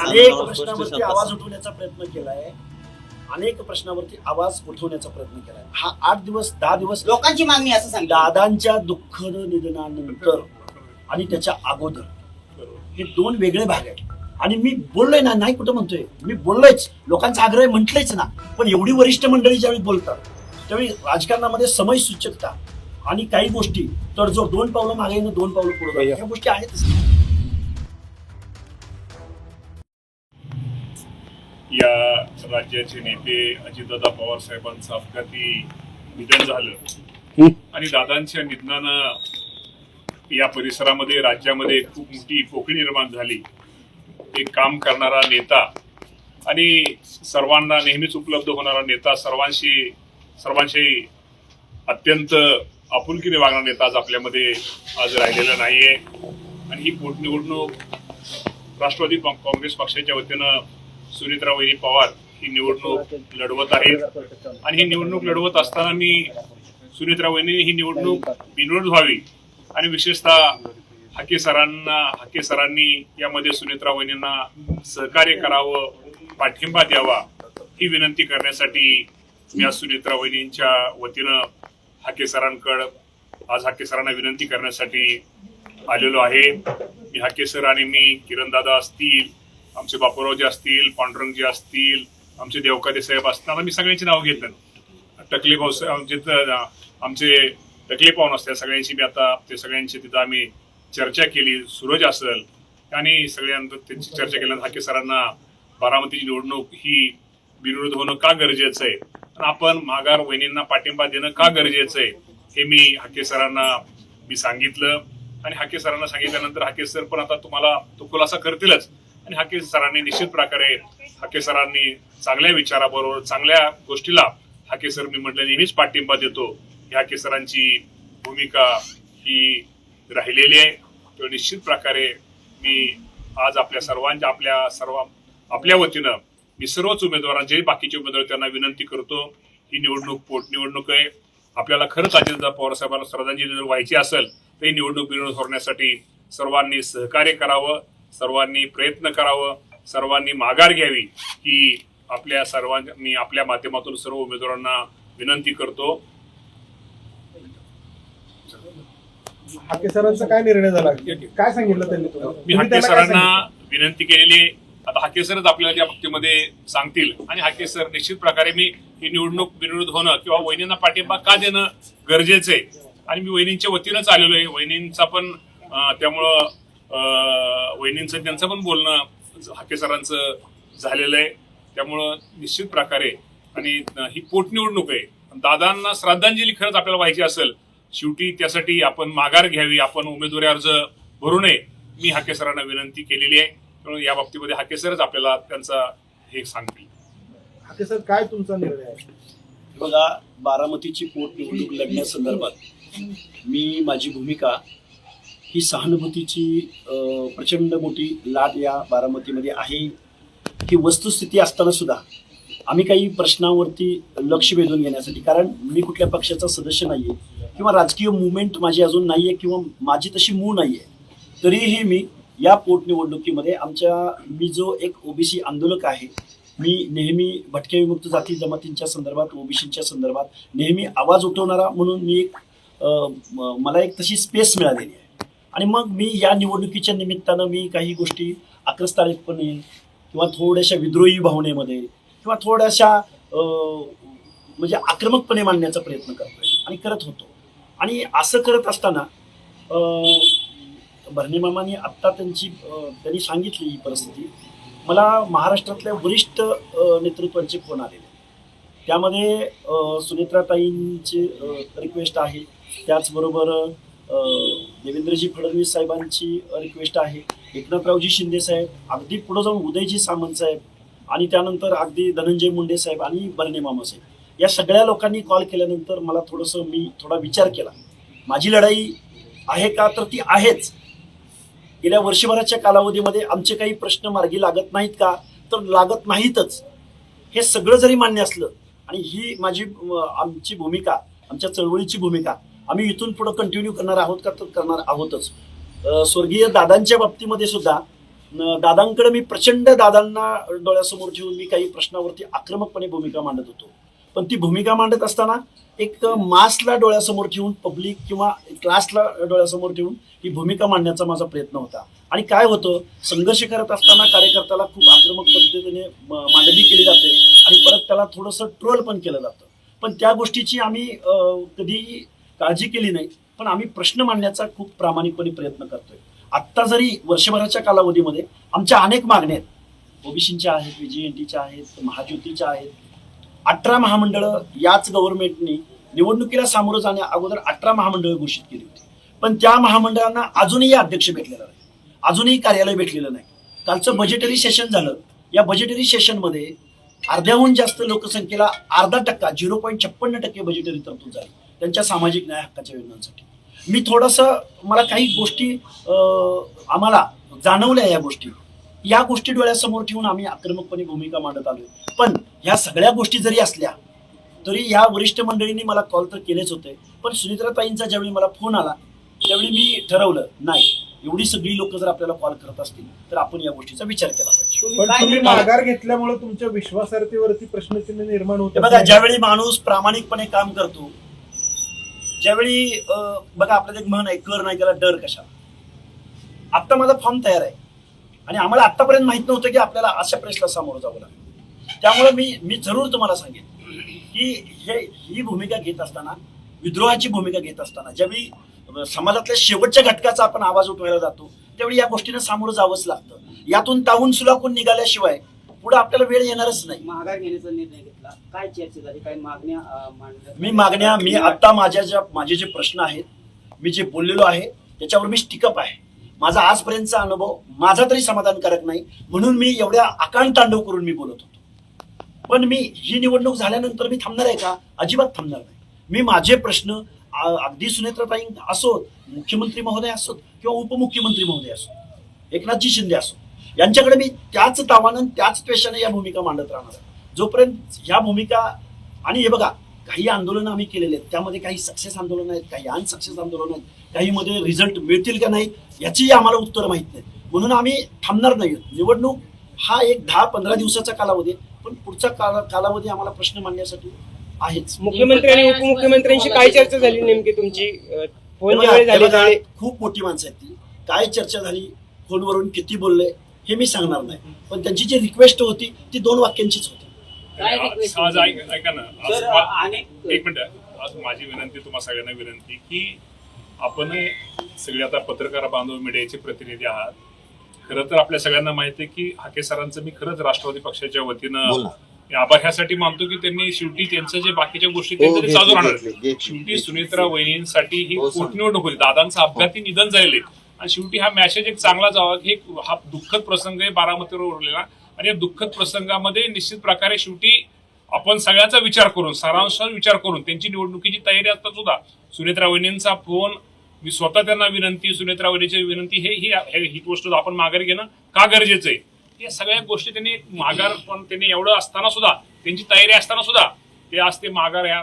अनेक प्रश्नावरती आवाज उठवण्याचा प्रयत्न केलाय, अनेक प्रश्नावरती आवाज उठवण्याचा प्रयत्न केलाय. हा 8 दिवस 10 दिवस लोकांची मागणी असं सांगितलं. दादांच्या दुःखद निधनानंतर आणि त्याच्या अगोदर हे 2 वेगळे भाग आहेत. आणि मी बोललोय ना, नाही कुठं म्हणतोय, मी बोललोयच, लोकांचा आग्रह म्हटलंच ना. पण एवढी वरिष्ठ मंडळी ज्यावेळी बोलतात त्यावेळी राजकारणामध्ये समय सूचकता आणि काही गोष्टी तडजोड 2 पावलं मागे 2 पावलं पुढे ह्या गोष्टी आहेतच. या राज्याचे नेते अजितदादा पवार साहेबांचं अपघाती निधन झालं आणि दादांच्या निधनानं या परिसरामध्ये राज्यामध्ये खूप मोठी पोकळी निर्माण झाली. एक काम करणारा नेता आणि सर्वांना नेहमीच उपलब्ध होणारा नेता, सर्वांशी अत्यंत आपुलकीने वागणारा नेता आज आपल्यामध्ये आज राहिलेला नाहीये. आणि ही पोटनिवडणूक राष्ट्रवादी काँग्रेस पक्षाच्या वतीनं सुनीत्रा वहिनी पवार ही निवडणूक लढवत आहेत. आणि ही निवडणूक लढवत असताना मी सुनीत्रा वहिनी ही निवडणूक बिनविरोध व्हावी आणि विशेषतः हाके सरांनी यामध्ये सुनीत्रा वहिनींना सहकार्य करावं, पाठिंबा द्यावा ही विनंती करण्यासाठी मी आज सुनीत्रा वहिनींच्या वतीनं हाके सरांना विनंती करण्यासाठी आलेलो आहे. मी हाके सर आणि मी, किरणदादा असतील, आमचे बापूरावजी असतील, पांडुरंगजी असतील, आमचे देवकाते साहेब असतील, आता मी सगळ्यांची नाव घेतलं. टकले भाऊ आमचे टकले पाहून असतात, सगळ्यांची मी आता ते सगळ्यांची तिथं आम्ही चर्चा केली. सूरज असेल आणि सगळ्यांना त्यांची चर्चा केल्यानंतर हाके सरांना बारामतीची निवडणूक ही बिनविरोध होणं का गरजेचं आहे आणि आपण माघार वहिनींना पाठिंबा देणं का गरजेचं आहे हे मी हाके सरांना सांगितलं. आणि हाके सरांना सांगितल्यानंतर हाके सर पण आता तुम्हाला तो खुलासा करतीलच. आणि हाके सरांनी निश्चित प्रकारे हाके सरांनी चांगल्या विचाराबरोबर चांगल्या गोष्टीला हाके सर मी म्हटलं नेहमीच पाठिंबा देतो. हाके सरांची भूमिका ही राहिलेली आहे. तो निश्चित प्रकारे मी आज आपल्या वतीनं मी सर्वच उमेदवारांचे बाकीचे उमेदवार त्यांना विनंती करतो. ही निवडणूक पोटनिवडणूक आहे. आपल्याला खरंच अजितदादा पवार साहेबांना श्रद्धांजली जर व्हायची असेल तर ही निवडणूक बिनविरोध होण्यासाठी सर्वांनी सहकार्य करावं, सर्वांनी प्रयत्न करावं, सर्वांनी माघार घ्यावी ही मी आपल्या माध्यमातून सर्व उमेदवारांना विनंती करतो. हाके सरांचा काय निर्णय झाला, काय सांगितलं त्यांनी तुम्हाला? मी हाके सरांना विनंती केलेली. आता हाके सरच आपल्याला त्या बाबतीमध्ये सांगतील. आणि हाके सर निश्चित प्रकारे मी ही निवडणूक बिनविरोध होणं किंवा वहिनींना पाठिंबा का देणं गरजेचं आहे. आणि मी वहिनींच्या वतीनंच आलेलो आहे. वहिनींचा पण त्यामुळं वहिनींचं त्यांचं पण बोलणं हाके सरांचं झालेलं आहे. त्यामुळं निश्चित प्रकारे आणि ही पोटनिवडणूक आहे. दादांना श्रद्धांजली खरंच आपल्याला व्हायची असेल शेवटी त्यासाठी आपण माघार घ्यावी, आपण उमेदवारी अर्ज भरू नये मी हाके सरांना विनंती केलेली आहे. त्यामुळे या बाबतीमध्ये हाके सरच आपल्याला त्यांचा हे सांगतील. हाके सर काय तुमचा निर्णय आहे? बघा, बारामतीची पोटनिवडणूक लढण्यासंदर्भात माझी भूमिका ही सहानुभूतीची प्रचंड मोठी लाट या बारामतीमध्ये आहे. ही वस्तुस्थिती असताना सुद्धा आम्ही काही प्रश्नावरती लक्ष वेधून घेण्यासाठी, कारण मी कुठल्या पक्षाचा सदस्य नाहीये किंवा राजकीय मुवमेंट माझी अजून नाहीये किंवा माझी तशी मूळ नाहीये, तरीही मी या पोटनिवडणुकीमध्ये मी जो एक ओबीसी आंदोलक आहे, मी नेहमी भटक्या विमुक्त जाती जमातींच्या संदर्भात, ओबीसीच्या संदर्भात नेहमी आवाज उठवणारा म्हणून मला एक तशी स्पेस मिळालेली आहे. आणि मग मी या निवडणुकीच्या निमित्तानं मी काही गोष्टी आक्रस्ताळीपणे किंवा थोड्याशा विद्रोही भावनेमध्ये किंवा थोड्याशा म्हणजे आक्रमकपणे मांडण्याचा प्रयत्न करतोय आणि करत होतो. आणि असं करत असताना भरणे मामांनी आत्ता त्यांनी सांगितली ही परिस्थिती. मला महाराष्ट्रातल्या वरिष्ठ नेतृत्वांचे फोन आलेले, त्यामध्ये सुनेत्राताईंची रिक्वेस्ट आहे, त्याचबरोबर देवेंद्रजी फडणवीस साहेबांची रिक्वेस्ट आहे, एकनाथरावजी शिंदे साहेब, अगदी पुढे जाऊन उदयजी सामंत साहेब आणि त्यानंतर अगदी धनंजय मुंडे साहेब आणि भरणे मामा साहेब, या सगळ्या लोकांनी कॉल केल्यानंतर मला मी थोडा विचार केला. माझी लढाई आहे का, तर ती आहेच. गेल्या वर्षभराच्या कालावधीमध्ये आमचे काही प्रश्न मार्गी लागत नाहीत का, तर लागत नाहीतच. हे सगळं जरी मान्य असलं आणि ही आमची भूमिका, आमच्या चळवळीची भूमिका आम्ही इथून पुढे कंटिन्यू करणार आहोत का, तर करणार आहोतच. स्वर्गीय दादांच्या बाबतीमध्ये सुद्धा दादांकडे मी प्रचंड दादांना डोळ्यासमोर ठेवून मी काही प्रश्नावरती आक्रमकपणे भूमिका मांडत होतो. पण ती भूमिका मांडत असताना एक मासला डोळ्यासमोर ठेवून पब्लिक किंवा क्लासला डोळ्यासमोर ठेवून ही भूमिका मांडण्याचा माझा प्रयत्न होता. आणि काय होतं, संघर्ष करत असताना कार्यकर्त्याला खूप आक्रमक पद्धतीने मांडणी केली जाते आणि परत त्याला थोडंसं ट्रोल पण केलं जातं. पण त्या गोष्टीची आम्ही कधीही काळजी केली नाही. पण आम्ही प्रश्न मांडण्याचा खूप प्रामाणिकपणे प्रयत्न करतोय. आत्ता जरी वर्षभराच्या कालावधीमध्ये आमच्या अनेक मागण्या आहेत, ओबीसीच्या आहेत, VJNTच्या आहेत, महाज्योतीच्या आहेत. 18 महामंडळं याच गव्हर्नमेंटने निवडणुकीला सामोरं जाण्या अगोदर 18 महामंडळं घोषित केली होती. पण त्या महामंडळांना अजूनही अध्यक्ष भेटलेला नाही, अजूनही कार्यालय भेटलेलं नाही. कालचं बजेटरी सेशन झालं. या बजेटरी सेशनमध्ये अर्ध्याहून जास्त लोकसंख्येला 0.5% 0.56% बजेटरी तरतूद झाली त्यांच्या सामाजिक न्याय हक्काच्या योजनांसाठी. मी थोडंसं मला काही गोष्टी आम्हाला जाणवल्या. या गोष्टी डोळ्यासमोर ठेवून आम्ही आक्रमकपणे भूमिका मांडत आलोय. पण ह्या सगळ्या गोष्टी जरी असल्या तरी ह्या वरिष्ठ मंडळींनी मला कॉल तर केलेच होते. पण सुनित्राताईंचा ज्यावेळी मला फोन आला त्यावेळी मी ठरवलं, नाही, एवढी सगळी लोक जर आपल्याला कॉल करत असतील तर आपण या गोष्टीचा विचार केला पाहिजे. पण तुम्ही माघार घेतल्यामुळे तुमच्या विश्वासार्हतेवरती प्रश्नचिन्ह निर्माण होते. बघा, ज्यावेळी माणूस प्रामाणिकपणे काम करतो, ज्यावेळी बघा आपल्याला एक म्हण आहे, कर नाही त्याला डर कशा. आता माझा फॉर्म तयार आहे आणि आम्हाला आतापर्यंत माहित नव्हतं की आपल्याला अशा प्रश्नाला सामोरं जावं लागेल. त्यामुळे मी जरूर तुम्हाला सांगेन की ही भूमिका घेत असताना, विद्रोहाची भूमिका घेत असताना, ज्यावेळी समाजातल्या शेवटच्या घटकाचा आपण आवाज उठवायला जातो त्यावेळी या गोष्टीने सामोरं जावंच लागतं. यातून तावून सुलाखून निघाल्याशिवाय पुढे आपल्याला वेळ येणारच नाही. माघार घेण्याचा निर्णय घेतला, काय चर्चा झाली, काय मागण्या मी आता माझे जे प्रश्न आहेत, मी जे बोललेलो आहे त्याच्यावर मी स्टिकअप आहे. माझा आजपर्यंतचा अनुभव माझा तरी समाधानकारक नाही, म्हणून मी एवढ्या आकांड तांडव करून मी बोलत होतो. पण मी ही निवडणूक झाल्यानंतर मी थांबणार आहे का? अजिबात थांबणार नाही. मी माझे प्रश्न अगदी सुनेत्राताई असोत, मुख्यमंत्री महोदय असोत किंवा उपमुख्यमंत्री महोदय असोत, एकनाथजी शिंदे असो, यांच्याकडे मी त्याच तावानं त्याच त्वेषाने या भूमिका मांडत राहणार आहे. जोपर्यंत ह्या भूमिका, आणि हे बघा, काही आंदोलनं आम्ही केलेले आहेत, त्यामध्ये काही सक्सेस आंदोलन आहेत, काही अनसक्सेस आंदोलन आहेत, काही मध्ये रिझल्ट मिळतील का नाही याचीही आम्हाला उत्तर माहित नाही. म्हणून आम्ही थांबणार नाही. निवडणूक हा एक 10-15 दिवसाचा कालावधी आहे, पण पुढचा कालावधी आम्हाला प्रश्न मांडण्यासाठी आहेच. मुख्यमंत्री आणि उपमुख्यमंत्र्यांशी काय चर्चा झाली नेमकी तुमची? फोनच्या वेळी झाली? खूप मोठी माणसं आहेत ती. काय चर्चा झाली, फोनवरून किती बोलले हे मी सांगणार नाही. पण त्यांची जी रिक्वेस्ट होती ती 2 वाक्यांचीच होती. आज ऐका ना, एक मिनिट, आज माझी विनंती, तुम्हा सगळ्यांना विनंती की आपण सगळे आता पत्रकार बांधव, मीडियाचे प्रतिनिधी आहात. खरं तर आपल्या सगळ्यांना माहिती आहे की हाके सरांचं मी खरंच राष्ट्रवादी पक्षाच्या वतीनं आभार ह्यासाठी मानतो की त्यांनी शेवटी त्यांचं जे बाकीच्या गोष्टी त्यांचं चालू राहणार. शेवटी सुनेत्रा वहिनींसाठी ही पोटनिवडणूक होती, दादांचं अपघाती निधन झालेले, आणि शेवटी हा मॅसेज एक चांगला जावा की हा दुःखद प्रसंग आहे बारामतीवर उरलेला. आणि या दुःखद प्रसंगामध्ये निश्चित प्रकारे शेवटी आपण सगळ्याचा विचार करून, सारांशाचा विचार करून, त्यांची निवडणुकीची तयारी असता सुद्धा सुनेत्रा वहिनींचा फोन, मी स्वतः त्यांना विनंती, सुनेत्रा वहिनीची विनंती, ही गोष्ट आपण माघार घेणं का गरजेचं आहे. या सगळ्या गोष्टी त्यांनी माघार, पण त्यांनी एवढं असताना सुद्धा, त्यांची तयारी असताना सुद्धा ते आज ते माघार या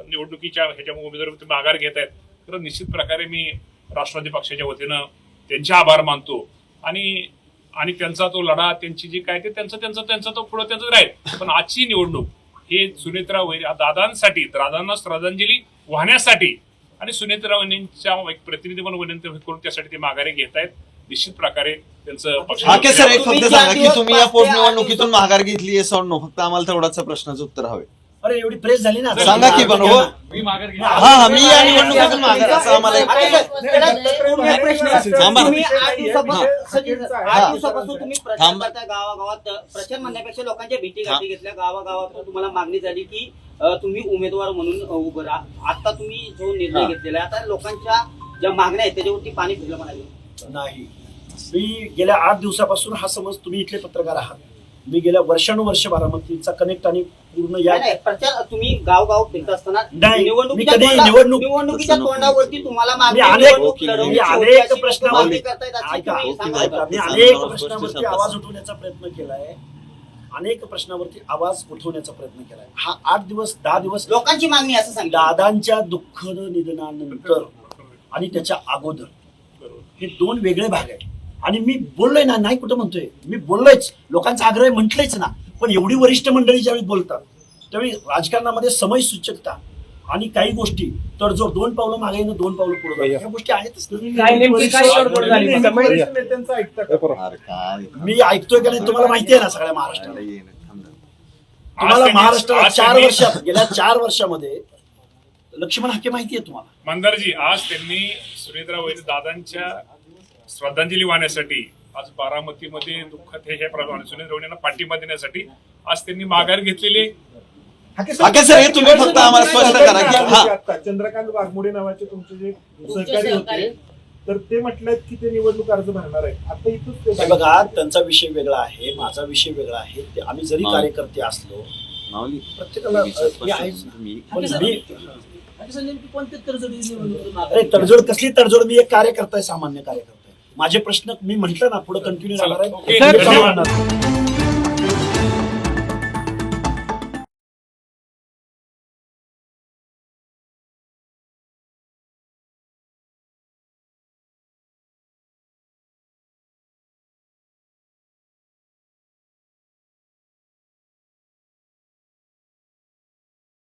निवडणुकीच्या ह्याच्या उमेदवार माघार घेत आहेत. तर निश्चित प्रकारे मी राष्ट्रवादी पक्षाच्या वतीनं त्यांचे आभार मानतो. आणि त्यांचा तो लढा, त्यांची जी काय ते त्यांचा तो पुढे त्यांचं राहील. पण आजची निवडणूक हे सुनेत्रा वहिनी दादांसाठी, दादांना श्रद्धांजली वाहण्यासाठी आणि सुनेत्रा वहिनींच्या एक प्रतिनिधी म्हणून विनंती करून त्यासाठी ते माघारी घेत आहेत. निश्चित प्रकारे त्यांचं पक्ष. हाके सर, एक फक्त सांगा की तुम्ही या पोटनिवडणुकीतून माघार घेतली आहे सॉरी नो, फक्त आम्हाला तेवढाच प्रश्नाचं उत्तर हवे. अरे एवढी प्रेस झाली ना, सांगा की पण. हो, हा, मी या निवडणुकीतून माघार, असं आम्हाला तुम्ही 8 दिवसापासून तुम्ही प्रचार करता, गावागावात प्रचार म्हणण्यापेक्षा लोकांच्या भेटी गाठी घेतल्या, गावागावात तुम्हाला मागणी झाली की तुम्ही उमेदवार म्हणून उभं राहा. आता तुम्ही जो निर्णय घेतलेला आहे, आता लोकांच्या ज्या मागण्या आहेत त्याच्यावरती पाणी फिरलं म्हणाले नाही. मी गेल्या 8 दिवसापासून, हा समज तुम्ही इथले पत्रकार आहात, मी गेल्या वर्षानुवर्ष बारामतीचा कनेक्ट आणि पूर्ण या प्रचार तुम्ही गावगाव फिरत असताना निवडणुकीच्या तोंडावरती तुम्हाला अनेक प्रश्नावरती आवाज उठवण्याचा प्रयत्न केलाय, अनेक प्रश्नावरती आवाज उठवण्याचा प्रयत्न केलाय. हा 10 दिवस लोकांची मागणी असं सांगितलं. दादांच्या दुःखद निधनानंतर आणि त्याच्या अगोदर हे 2 वेगळे भाग आहेत. आणि मी बोललोय ना, नाही कुठं म्हणतोय, मी बोललोयच, लोकांचा आग्रह म्हटलंच ना. पण एवढी वरिष्ठ मंडळी ज्यावेळी बोलतात त्यावेळी राजकारणामध्ये समय सूचकता आणि काही गोष्टी तडजोड, 2 पावलं मागे न 2 पावलं पुढे जाणं, ह्या गोष्टी आहेतच. काय नेमकी काय तडजोड झाली? वरिष्ठ नेत्यांचं ऐकता का? अरे काय मी ऐकतोय का नाही तुम्हाला माहिती आहे ना सगळ्या महाराष्ट्राला. तुम्हाला आज त्यांनी- महाराष्ट्राला आज 4 त्यांनी- वर्षात, गेल्या 4 वर्षामध्ये लक्ष्मण हाके माहिती आहे तुम्हाला. मंदारजी, आज त्यांनी सुरेंद्र वैद्य दादांच्या श्रद्धांजली वाहण्यासाठी आज बारामतीमध्ये दुःखात हे प्रमाण सुरेंद्र वैद्यांना पाठिंबा देण्यासाठी आज त्यांनी माघार घेतलेली आहे. हाके हाके सर, हे तुम्ही फक्त आम्हाला स्पष्ट करा की हा आता चंद्रकांत वाघमोडे नावाचे तुमचे जे सहकारी होते, तर ते म्हटलं की ते निवडणूक अर्ज भरणार आहे. आता इथूच ते हे बघा, त्यांचा विषय वेगळा आहे, माझा विषय वेगळा आहे. ते आम्ही जरी हा. कार्यकर्ते असलो माऊली, प्रत्येकाला विचार हे आहेच स्पष्ट ना. तुम्ही- पण अरे तडजोड कसली तडजोड, मी एक कार्यकर्ता आहे, सामान्य कार्यकर्ता आहे. माझे प्रश्न मी म्हंटल ना पुढे कंटिन्यू राहणार आहे. ओके, मी धन्यवाद. चालू राहणार.